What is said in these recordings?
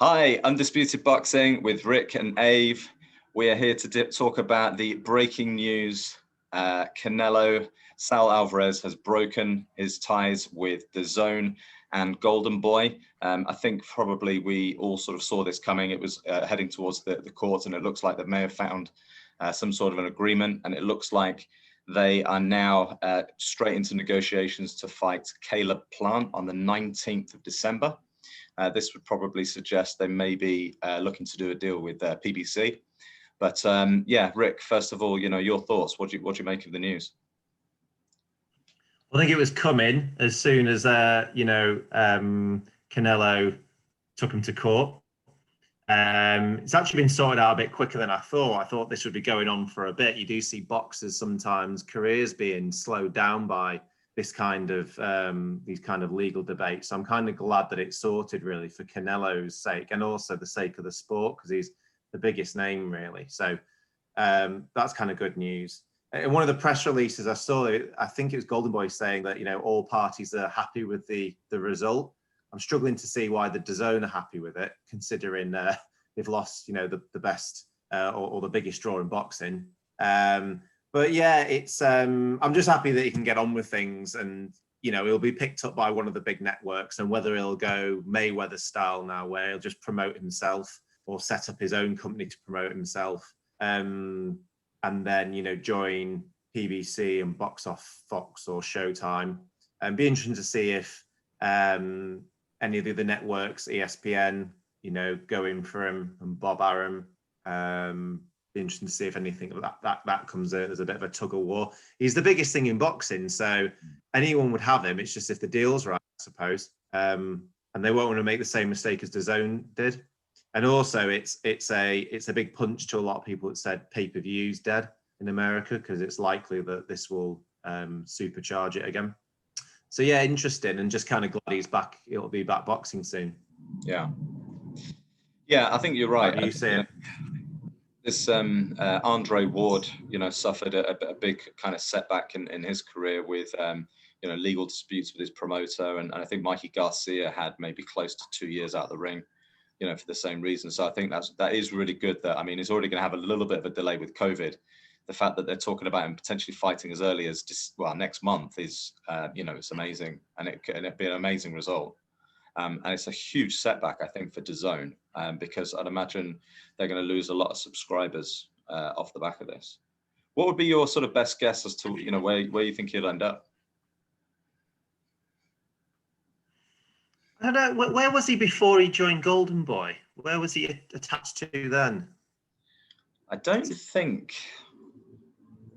Hi, Undisputed Boxing with Rick and Ave. We are here to talk about the breaking news. Canelo, Sal Alvarez has broken his ties with Dazn and Golden Boy. I think probably we all sort of saw this coming. It was heading towards the court, and it looks like they may have found some sort of an agreement. And it looks like they are now straight into negotiations to fight Caleb Plant on the 19th of December. This would probably suggest they may be looking to do a deal with PBC. But yeah, Rick, first of all, your thoughts. What do you make of the news? I think it was coming as soon as Canelo took him to court. It's actually been sorted out a bit quicker than I thought. I thought this would be going on for a bit. You do see boxers sometimes careers being slowed down by this kind of these kind of legal debates. So I'm kind of glad that it's sorted, really, for Canelo's sake and also the sake of the sport, because he's the biggest name, really. So that's kind of good news. In one of the press releases I saw, I think it was Golden Boy saying that all parties are happy with the result. I'm struggling to see why the Dazn are happy with it, considering they've lost the best or the biggest draw in boxing. But yeah, it's I'm just happy that he can get on with things, and he'll be picked up by one of the big networks, and whether he'll go Mayweather style now, where he'll just promote himself or set up his own company to promote himself, and then join PBC and box off Fox or Showtime. And be interesting to see if any of the other networks, ESPN, go in for him, and Bob Arum. Be interesting to see if anything of that comes out. There's a bit of a tug of war. He's the biggest thing in boxing, so anyone would have him. It's just if the deal's right, I suppose. And they won't want to make the same mistake as Dazn did. And also, it's a big punch to a lot of people that said pay-per-view's dead in America, because it's likely that this will supercharge it again. So yeah, interesting, and just kind of glad he's back. It'll be back boxing soon. Yeah, I think you're right. How do you see it? This Andre Ward, suffered a big kind of setback in his career with legal disputes with his promoter, and I think Mikey Garcia had maybe close to 2 years out of the ring, for the same reason. So I think that is really good. That, I mean, he's already going to have a little bit of a delay with COVID. The fact that they're talking about him potentially fighting as early as next month is, it's amazing, and it'd be an amazing result. And it's a huge setback, I think, for Dazn, because I'd imagine they're going to lose a lot of subscribers off the back of this. What would be your sort of best guess as to where you think he'll end up? I don't know. Where was he before he joined Golden Boy? Where was he attached to then? I don't think.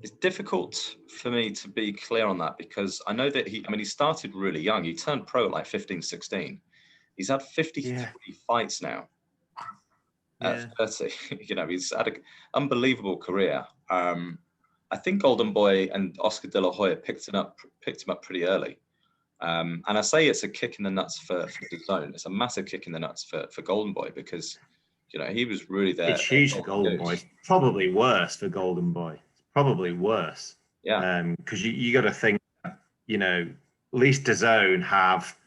It's difficult for me to be clear on that, because I know that he started really young. He turned pro at like 15, 16. He's had 53 fights now. At 30, he's had an unbelievable career. I think Golden Boy and Oscar De La Hoya picked him up pretty early. And I say it's a kick in the nuts for Dazn. It's a massive kick in the nuts for Golden Boy, because he was really there. It's huge for Golden Boy. It's probably worse for Golden Boy. Probably worse. Yeah. Because you got to think, at least Dazn have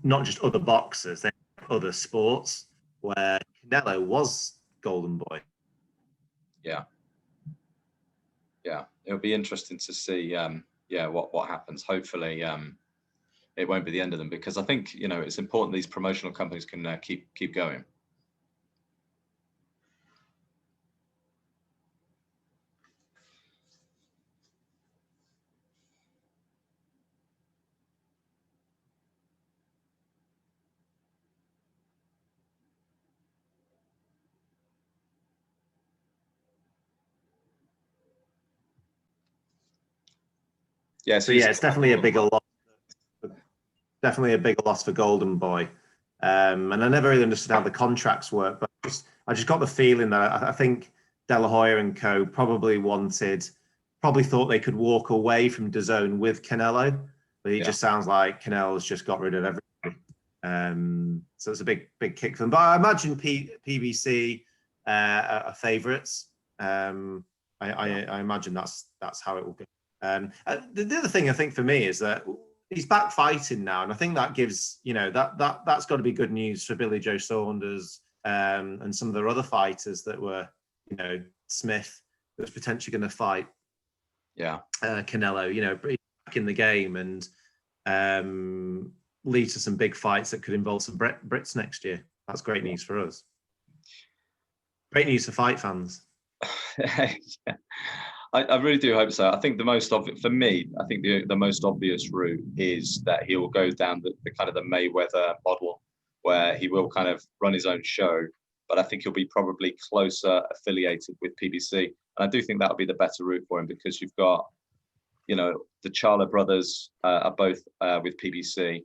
not just other boxers, they have other sports, where Canelo was Golden Boy. Yeah. It'll be interesting to see what happens. Hopefully it won't be the end of them, because I think it's important these promotional companies can keep going. Yeah, so yeah, it's definitely a bigger loss. Definitely a bigger loss for Golden Boy. And I never really understood how the contracts work, but I just got the feeling that I think De La Hoya and co. probably thought they could walk away from Dazn with Canelo, but he just sounds like Canelo's just got rid of everybody. So it's a big kick for them. But I imagine PBC are favourites. I imagine that's how it will go. The other thing I think for me is that he's back fighting now, and I think that gives, you know, that's got to be good news for Billy Joe Saunders, and some of the other fighters that were, you know, Smith was potentially going to fight Canelo, you know, back in the game, and lead to some big fights that could involve some Brits next year. That's great news for us. Great news for fight fans. I really do hope so. I think the most obvious for me, I think the most obvious route is that he will go down the kind of the Mayweather model, where he will kind of run his own show, but I think he'll be probably closer affiliated with PBC. And I do think that'll be the better route for him, because you've got, you know, the Charlo brothers are both with PBC.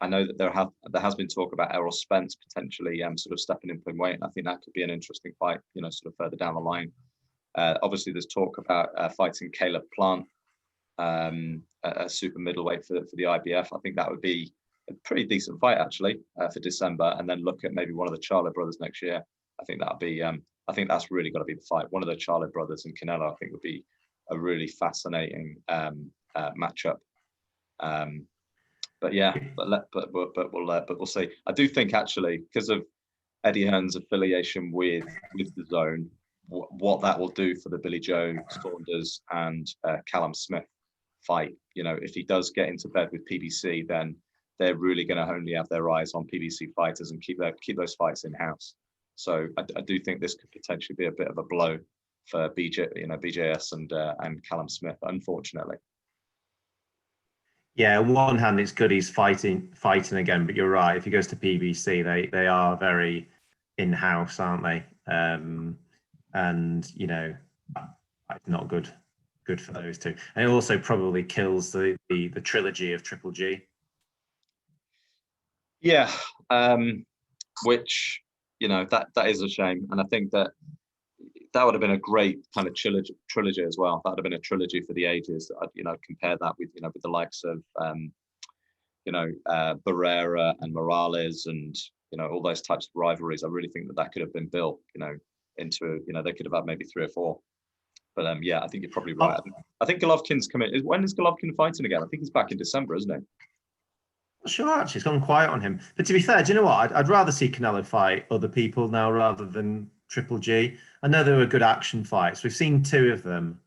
I know that there has been talk about Errol Spence potentially sort of stepping in weight. And I think that could be an interesting fight, you know, sort of further down the line. Obviously, there's talk about fighting Caleb Plant, a super middleweight for the IBF. I think that would be a pretty decent fight actually for December, and then look at maybe one of the Charlo brothers next year. I think that'll be. I think that's really got to be the fight. One of the Charlo brothers and Canelo, I think, would be a really fascinating matchup. But yeah, but we'll see. I do think actually, because of Eddie Hearn's affiliation with the Zone, what that will do for the Billy Joe Saunders and Callum Smith fight. You know, if he does get into bed with PBC, then they're really going to only have their eyes on PBC fighters and keep those fights in house. So I do think this could potentially be a bit of a blow for BJS and Callum Smith, unfortunately. Yeah, on one hand, it's good he's fighting again, but you're right. If he goes to PBC, they are very in-house, aren't they? And you know, not good for those two. And it also probably kills the trilogy of Triple G. Yeah, which, you know, that is a shame, and I think that would have been a great kind of trilogy as well. That would have been a trilogy for the ages. You know, compare that with, you know, with the likes of Barrera and Morales, and, you know, all those types of rivalries. I really think that could have been built, you know, into, you know, they could have had maybe 3 or 4. But yeah, I think you're probably right. I think Golovkin's coming. When is Golovkin fighting again? I think he's back in December, isn't he? Sure, actually, it's gone quiet on him. But to be fair, do you know what? I'd rather see Canelo fight other people now rather than Triple G. I know there were good action fights. We've seen 2 of them.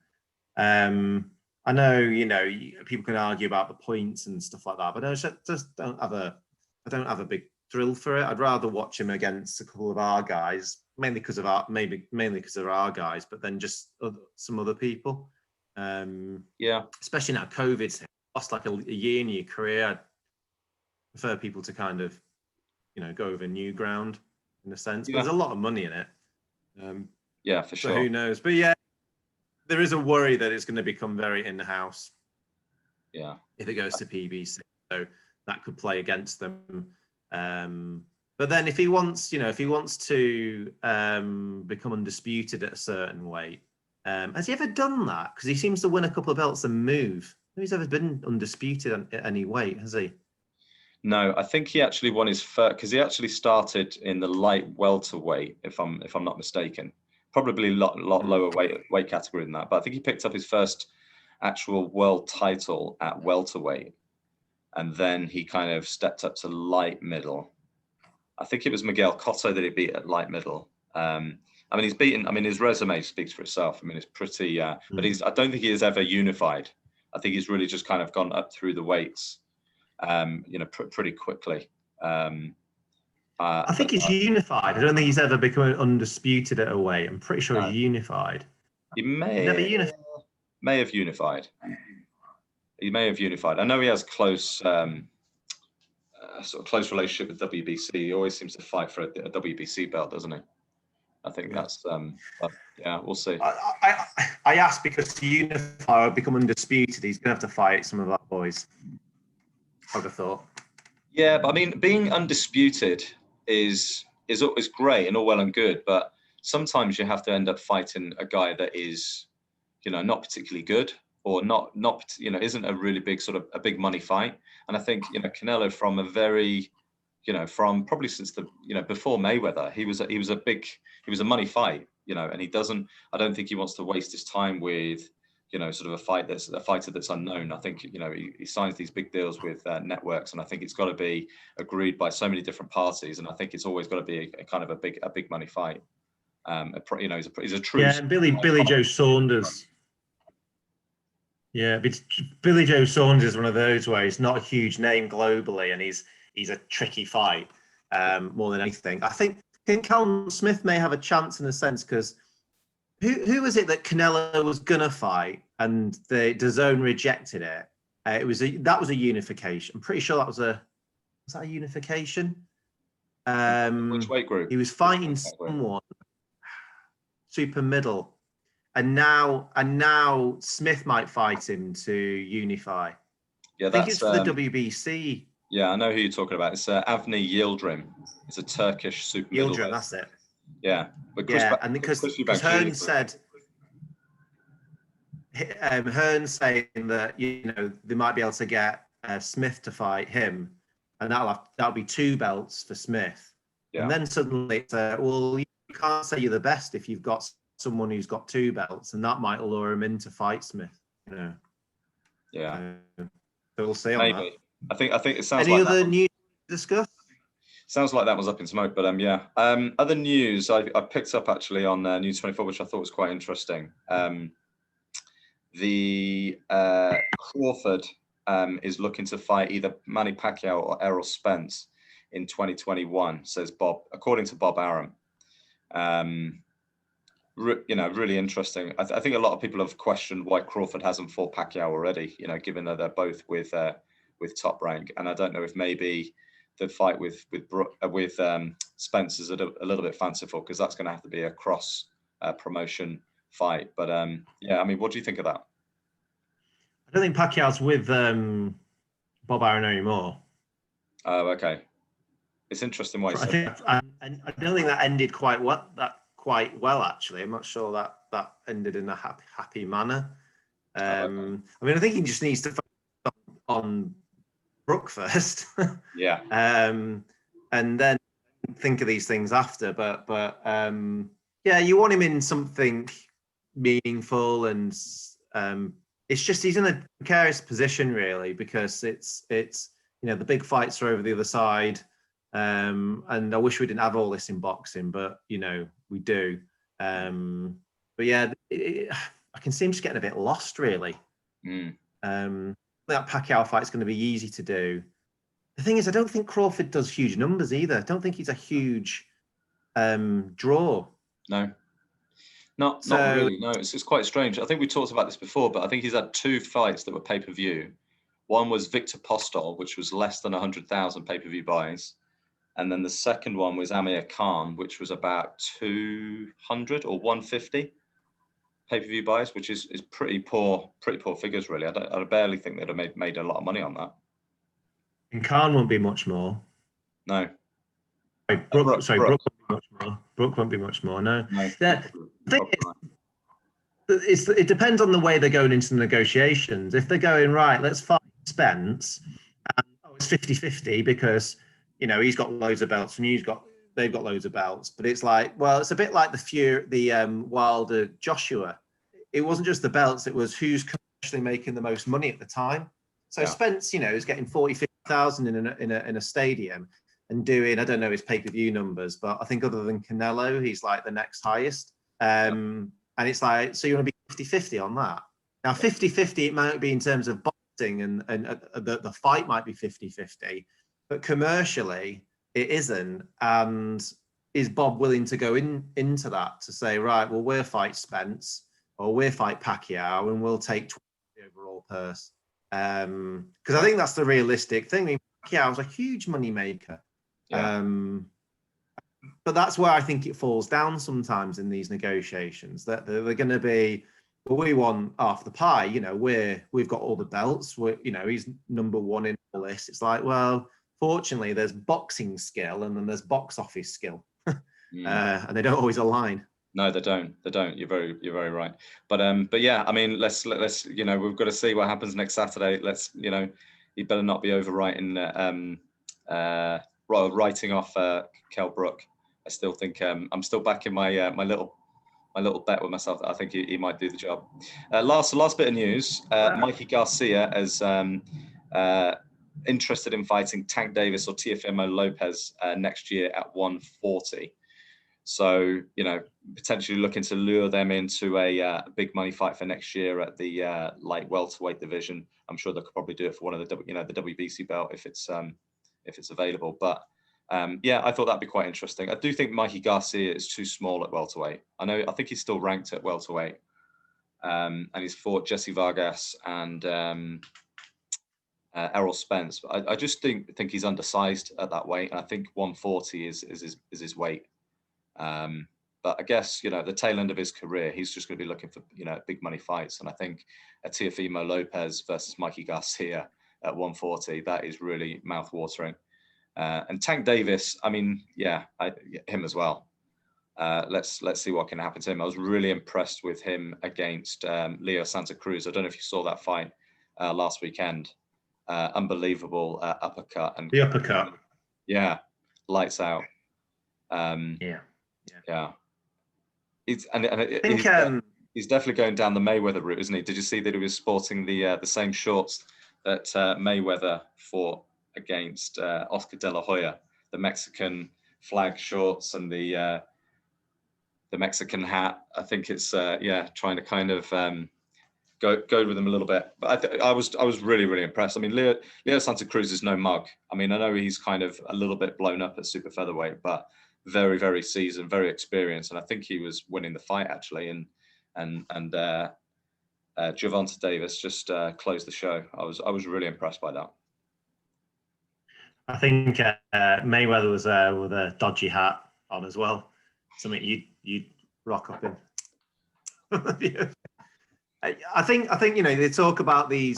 I know, you know, people can argue about the points and stuff like that, but I just don't have a big thrill for it. I'd rather watch him against a couple of our guys, mainly because of our guys, but then just some other people. Yeah, especially now COVID's lost like a year in your career. I'd prefer people to kind of, you know, go over new ground in a sense. But there's a lot of money in it. Yeah, for sure. So who knows? But yeah, there is a worry that it's going to become very in-house. Yeah. If it goes to PBC, so that could play against them. But then if he wants to become undisputed at a certain weight, has he ever done that? Because he seems to win a couple of belts and move. Nobody's ever been undisputed at any weight, has he? No, I think he actually won his first, because he actually started in the light welterweight, if I'm not mistaken. Probably a lot lower weight category than that. But I think he picked up his first actual world title at welterweight, and then he kind of stepped up to light middle. I think it was Miguel Cotto that he beat at light middle. I mean, he's beaten. I mean, his resume speaks for itself. I mean, it's pretty. But I don't think he has ever unified. I think he's really just kind of gone up through the weights, you know, pretty quickly. I think he's unified. I don't think he's ever become undisputed at a weight. I'm pretty sure he's unified. He may have unified. He may have unified. I know he has close, sort of close relationship with WBC. He always seems to fight for a WBC belt, doesn't he? I think that's yeah, we'll see. I asked because to unify or become undisputed, he's gonna have to fight some of our boys. I would have thought. Yeah, but I mean, being undisputed is great and all well and good, but sometimes you have to end up fighting a guy that is, you know, not particularly good, or not you know, isn't a really big sort of a big money fight. And I think, you know, Canelo, from a very, you know, from probably since the, you know, before Mayweather, he was a money fight, you know, and I don't think he wants to waste his time with, you know, sort of a fighter that's unknown. I think, you know, he signs these big deals with networks, and I think it's got to be agreed by so many different parties, and I think it's always got to be a kind of a big money fight. You know, he's a true. Yeah, Billy Joe Saunders. Yeah, but Billy Joe Saunders is one of those where he's not a huge name globally, and he's a tricky fight more than anything. I think Callum Smith may have a chance in a sense, because who was it that Canelo was gonna fight and the DAZN rejected it? That was a unification. I'm pretty sure that was a unification? Which weight group? He was fighting someone super middle. And now Smith might fight him to unify. Yeah, I think it's for the WBC. Yeah, I know who you're talking about. It's Avni Yildirim. It's a Turkish super middleweight. Yildirim, that's it. Yeah, but and because Hearn said, Hearn saying that, you know, they might be able to get Smith to fight him, and that'll be 2 belts for Smith. Yeah. And then suddenly it's well, you can't say you're the best if you've got someone who's got 2 belts, and that might lure him in to fight Smith. You know. Yeah. So we'll see on Maybe. that. I think it sounds Any like other news to discuss? Sounds like that was up in smoke, but yeah. Other news I picked up actually on News 24, which I thought was quite interesting. The Crawford is looking to fight either Manny Pacquiao or Errol Spence in 2021, says Bob, according to Bob Arum. You know, really interesting. I think a lot of people have questioned why Crawford hasn't fought Pacquiao already, you know, given that they're both with Top Rank. And I don't know if maybe the fight with Spence is a little bit fanciful, because that's going to have to be a cross promotion fight. But yeah, I mean, what do you think of that? I don't think Pacquiao's with Bob Arum anymore. Oh, okay. It's interesting why. I don't think that ended quite well, actually. I'm not sure that ended in a happy manner. I mean, I think he just needs to focus on Brook first. Yeah. And then think of these things after. But yeah, you want him in something meaningful, and it's just he's in a precarious position really, because it's you know, the big fights are over the other side. And I wish we didn't have all this in boxing, but you know, we do. But yeah, I can see him just getting a bit lost really. That Pacquiao fight's going to be easy to do. The thing is, I don't think Crawford does huge numbers either. I don't think he's a huge draw. No. Not really. No, it's quite strange. I think we talked about this before, but I think he's had 2 fights that were pay-per-view. One was Victor Postol, which was less than 100,000 pay-per-view buys. And then the second one was Amir Khan, which was about 200 or 150 pay-per-view buys, which is pretty poor figures, really. I barely think they'd have made a lot of money on that. And Khan won't be much more. No. Brook won't be much more. Brook won't be much more, no. It depends on the way they're going into the negotiations. If they're going, right, let's fight Spence, and it's 50-50 because, you know, he's got loads of belts and they've got loads of belts. But it's like, well, it's a bit like the Wilder Joshua. It wasn't just the belts, it was who's commercially making the most money at the time. So yeah. Spence, you know, is getting 40,000 in a stadium and doing, I don't know his pay-per-view numbers, but I think other than Canelo, he's like the next highest. And it's like, so you want to be 50-50 on that. Now, 50-50, it might be in terms of boxing, and the fight might be 50-50, but commercially, it isn't. And is Bob willing to go into that to say, right, well, we'll fight Spence or we'll fight Pacquiao and we'll take 20 the overall purse? Because I think that's the realistic thing. I mean, Pacquiao's a huge money maker. Yeah. But that's where I think it falls down sometimes in these negotiations, that they're going to be, well, we want half the pie. You know, we've got all the belts. You know, he's number one in all this. It's like, well, fortunately, there's boxing skill and then there's box office skill, and they don't always align. No, they don't. You're very right. But yeah, I mean, let's you know, we've got to see what happens next Saturday. Let's, you know, you better not be overwriting writing off Kell Brook. I still think I'm still back in my my little my little bet with myself that I think he might do the job. Last bit of news: Mikey Garcia is interested in fighting Tank Davis or Teofimo Lopez next year at 140. So, you know, potentially looking to lure them into a big money fight for next year at the light welterweight division. I'm sure they could probably do it for one of the, you know, the WBC belt if it's available. But yeah, I thought that'd be quite interesting. I do think Mikey Garcia is too small at welterweight. I think he's still ranked at welterweight, and he's fought Jesse Vargas and Errol Spence. But I just think he's undersized at that weight, and I think 140 is his weight. But I guess, you know, at the tail end of his career, he's just going to be looking for, you know, big money fights. And I think a Teofimo Lopez versus Mikey Garcia at 140, that is really mouth-watering. And Tank Davis, I mean, yeah, him as well. Let's see what can happen to him. I was really impressed with him against Leo Santa Cruz. I don't know if you saw that fight last weekend. Unbelievable uppercut. And the uppercut. Yeah, lights out. Yeah. He's definitely going down the Mayweather route, isn't he? Did you see that he was sporting the same shorts that Mayweather fought against Oscar De La Hoya, the Mexican flag shorts and the Mexican hat? I think it's trying to kind of go with them a little bit. But I was really impressed. I mean, Leo Santa Cruz is no mug. I mean, I know he's kind of a little bit blown up at super featherweight, but very seasoned, very experienced, and I think he was winning the fight actually. And Gervonta Davis just closed the show. I was really impressed by that. I think Mayweather was with a dodgy hat on as well. Something you'd rock up in. I think you know, they talk about the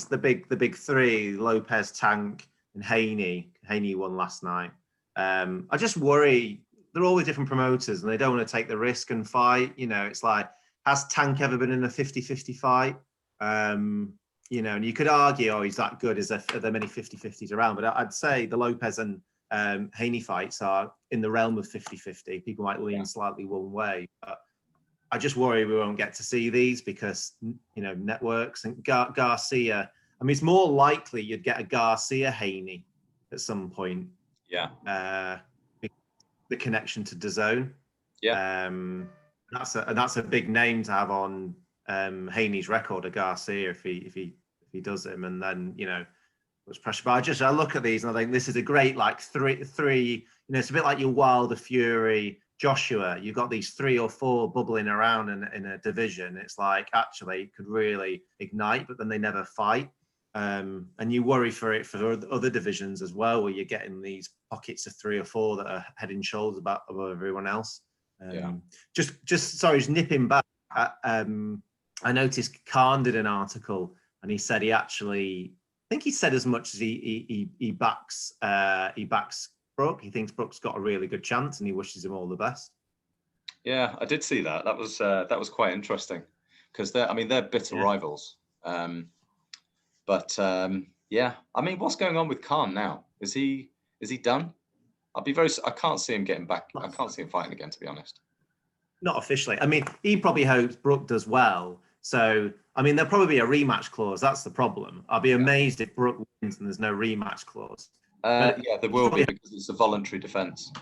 big three: Lopez, Tank, and Haney. Haney won last night. I just worry. They're all with different promoters and they don't want to take the risk and fight. You know, it's like, has Tank ever been in a 50-50 fight? You know, and you could argue, oh, he's that good. Are there many 50-50s around? But I'd say the Lopez and Haney fights are in the realm of 50-50. People might lean slightly one way. But I just worry we won't get to see these because, you know, networks and Garcia. I mean, it's more likely you'd get a Garcia Haney at some point. Yeah. The connection to Dazn. Yeah. That's a big name to have on Haney's record of Garcia if he does him, and then, you know, there's pressure. But I look at these and I think this is a great like three. You know, it's a bit like your Wilder, Fury, Joshua. You've got these 3 or 4 bubbling around in a division. It's like actually it could really ignite, but then they never fight. And you worry for other divisions as well, where you're getting these pockets of 3 or 4 that are head and shoulders above everyone else. Just nipping back. I noticed Khan did an article, and he said I think he said as much as he backs Brook. He thinks Brook's got a really good chance, and he wishes him all the best. Yeah, I did see that. That was quite interesting because they're bitter rivals. But yeah, I mean, what's going on with Khan now? Is he done? I can't see him getting back. I can't see him fighting again, to be honest. Not officially. I mean, he probably hopes Brook does well. So, I mean, there'll probably be a rematch clause. That's the problem. I'll be amazed if Brook wins and there's no rematch clause. Yeah, there will be because it's a voluntary defense.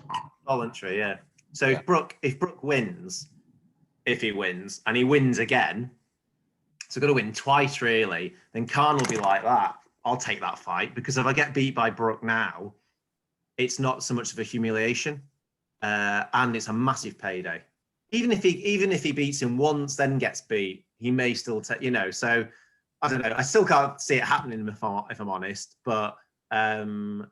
Voluntary, yeah. So if Brook wins, if he wins and he wins again, so got to win twice really, then Khan will be like that. I'll take that fight because if I get beat by Brook now, it's not so much of a humiliation, and it's a massive payday. Even if he beats him once, then gets beat, he may still take. You know, so I don't know. I still can't see it happening if I'm honest, but I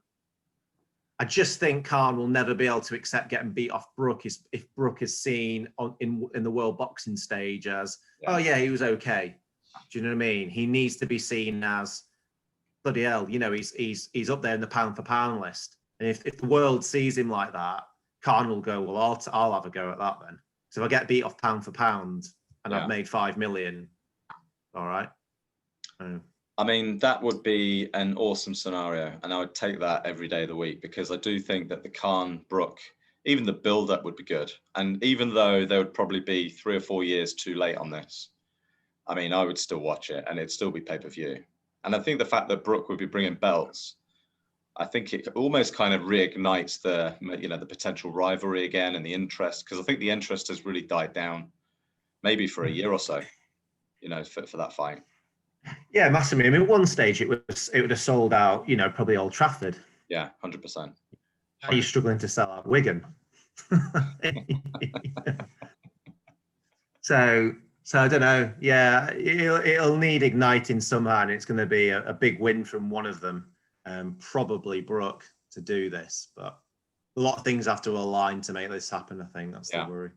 just think Khan will never be able to accept getting beat off Brook if Brook is seen in the world boxing stage as oh yeah, he was okay. Do you know what I mean? He needs to be seen as bloody hell. You know, he's up there in the pound for pound list. And if the world sees him like that, Khan will go, well, I'll have a go at that then. So if I get beat off pound for pound and I've made 5 million, all right. I mean, that would be an awesome scenario, and I would take that every day of the week because I do think that the Khan Brook even the build-up would be good. And even though there would probably be 3 or 4 years too late on this, I mean, I would still watch it, and it'd still be pay-per-view. And I think the fact that Brooke would be bringing belts, I think it almost kind of reignites the, you know, the potential rivalry again and the interest, because I think the interest has really died down, maybe for a year or so, you know, for that fight. Yeah, massively. I mean, at one stage it would have sold out, you know, probably Old Trafford. Yeah, 100%. Are you struggling to sell out Wigan? So I don't know. Yeah, it'll need igniting somehow, and it's going to be a big win from one of them, probably Brooke, to do this. But a lot of things have to align to make this happen. I think that's the worry.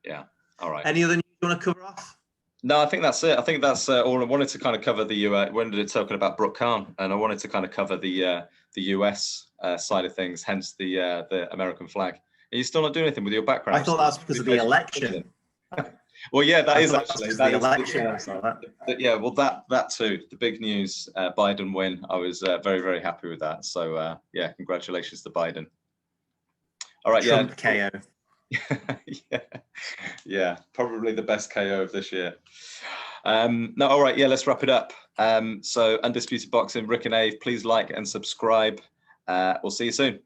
Yeah. All right. Any other news you want to cover off? No, I think that's it. I think that's all. I wanted to kind of cover the US. When did it talking about Brooke Khan, and I wanted to kind of cover the US side of things. Hence the American flag. Are you still not doing anything with your background? I thought that's because of the election. Well, yeah, that is actually the election. Yeah, well, that too. The big news, Biden win. I was very, very happy with that. So yeah, congratulations to Biden. All right, Trump KO. Yeah, probably the best KO of this year. No, all right, yeah, let's wrap it up. So Undisputed Boxing, Rick and Ave, please like and subscribe. We'll see you soon.